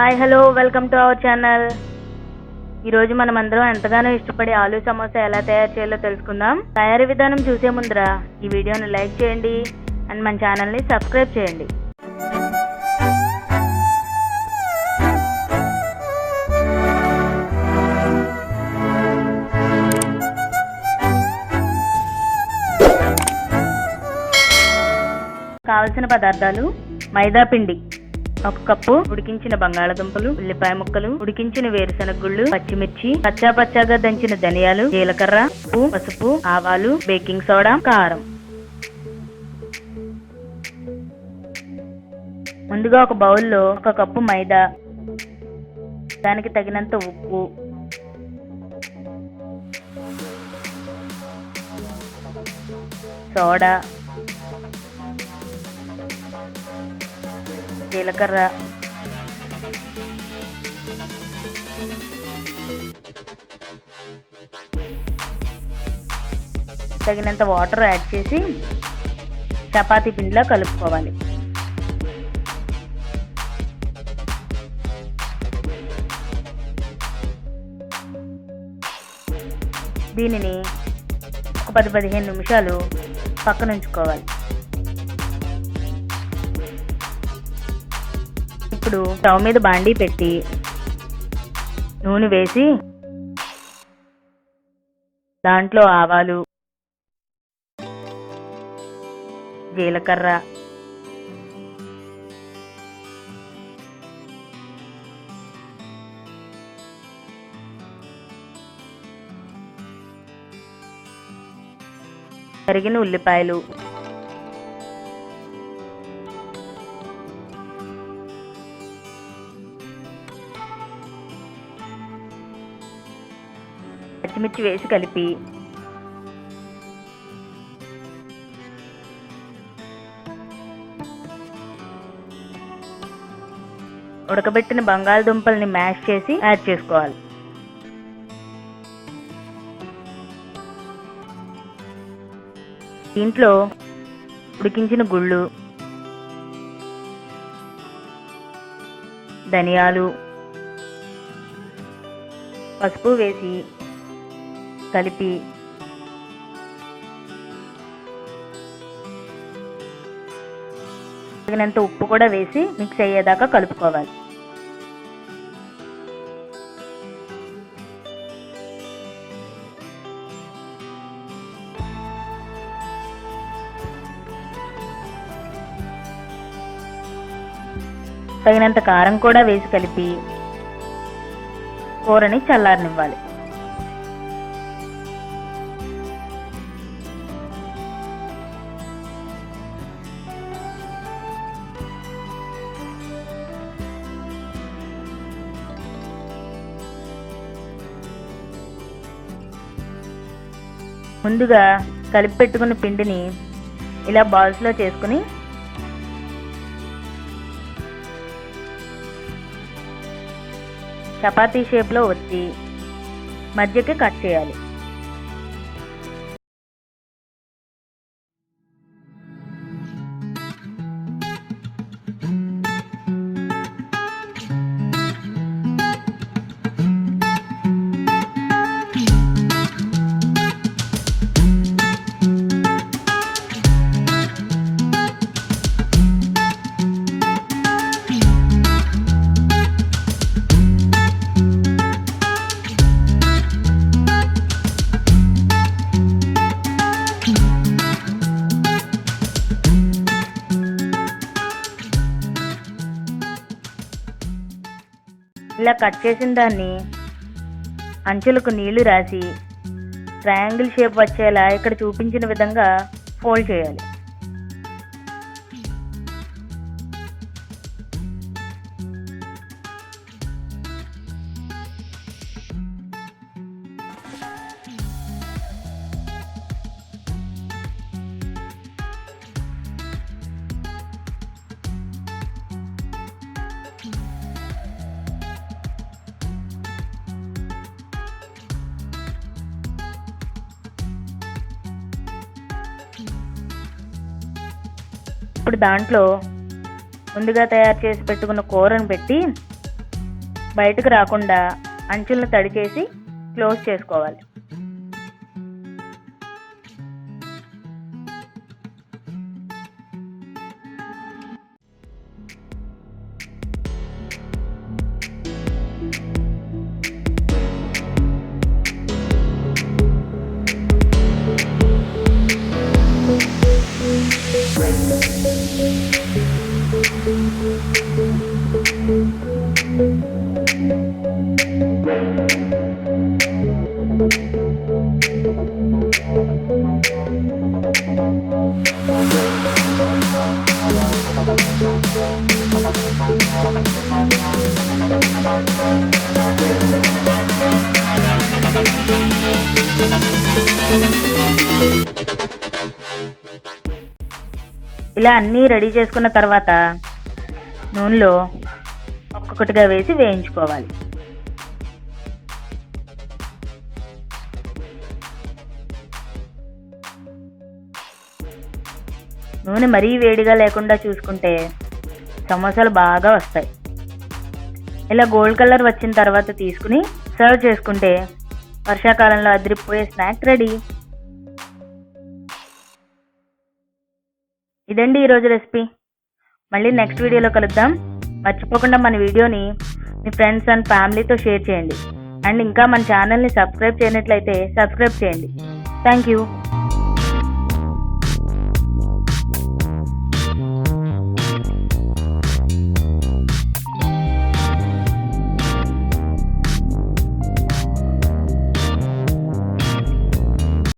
Hi hello welcome to our channel. ఈరోజు మనం అందరం ఎంతగానో ఇష్టపడే ఆలూ సమోసా ఎలా తయారు చేయాలో తెలుసుకుందాం. తయారీ విధానం చూసే ముందర ఈ వీడియోని లైక్ చేయండి అండ్ మన ఛానల్ని సబ్స్క్రైబ్ చేయండి. కావలసిన పదార్థాలు: మైదా పిండి 1 కప్పు, ఉడికించిన బంగాళదుంపలు, ఉల్లిపాయ ముక్కలు, ఉడికించిన వేరుశనగ గుళ్ళు, పచ్చిమిర్చి, పచ్చాగా దంచిన ధనియాలు, జీలకర్ర, ఉప్పు, పసుపు, ఆవాలు, బేకింగ్ సోడా, కారం. ముందుగా ఒక బౌల్లో 1 కప్పు మైదా, దానికి తగినంత ఉప్పు, సోడా, జీలకర్ర, తగినంత వాటర్ యాడ్ చేసి చపాతీ పిండిలా కలుపుకోవాలి. దీనిని ఒక 10-15 నిమిషాలు పక్కన ఉంచుకోవాలి. ఇప్పుడు స్టవ్ మీద బాండీ పెట్టి నూనె వేసి దాంట్లో ఆవాలు, జీలకర్ర, తరిగిన ఉల్లిపాయలు, పచ్చిమిర్చి వేసి కలిపి ఉడకబెట్టిన బంగాళదుంపల్ని మ్యాష్ చేసి యాడ్ చేసుకోవాలి. దీంట్లో ఉడికించిన గుళ్ళు, ధనియాలు, పసుపు వేసి కలిపి తగినంత ఉప్పు కూడా వేసి మిక్స్ అయ్యేదాకా కలుపుకోవాలి. తగినంత కారం కూడా వేసి కలిపి కూరని చల్లారనివ్వాలి. ముందుగా కలిపి పెట్టుకున్న పిండిని ఇలా బాల్స్లో చేసుకుని చపాతీ షేప్లో ఒత్తి మధ్యకి కట్ చేయాలి. ఇలా కట్ చేసిన దాన్ని అంచులకు నీళ్లు రాసి ట్రయాంగిల్ షేప్ వచ్చేలా ఇక్కడ చూపించిన విధంగా ఫోల్డ్ చేయాలి. ఇప్పుడు దాంట్లో ముందుగా తయారు చేసి పెట్టుకున్న కూరను పెట్టి బయటకు రాకుండా అంచులను తడి చేసి క్లోజ్ చేసుకోవాలి. ఇలా అన్నీ రెడీ చేసుకున్న తర్వాత నూనెలో ఒక్కొక్కటిగా వేసి వేయించుకోవాలి. నూనె మరీ వేడిగా లేకుండా చూసుకుంటే సమోసాలు బాగా వస్తాయి. ఇలా గోల్డ్ కలర్ వచ్చిన తర్వాత తీసుకుని సర్వ్ చేసుకుంటే వర్షాకాలంలో అదిరిపోయే స్నాక్ రెడీ. ఇదండి ఈరోజు రెసిపీ. మళ్ళీ నెక్స్ట్ వీడియోలో కలుద్దాం. మర్చిపోకుండా మన వీడియోని మీ ఫ్రెండ్స్ అండ్ ఫ్యామిలీతో షేర్ చేయండి. అండ్ ఇంకా మన ఛానల్ని సబ్స్క్రైబ్ చేయనట్లయితే సబ్స్క్రైబ్ చేయండి. Thank you.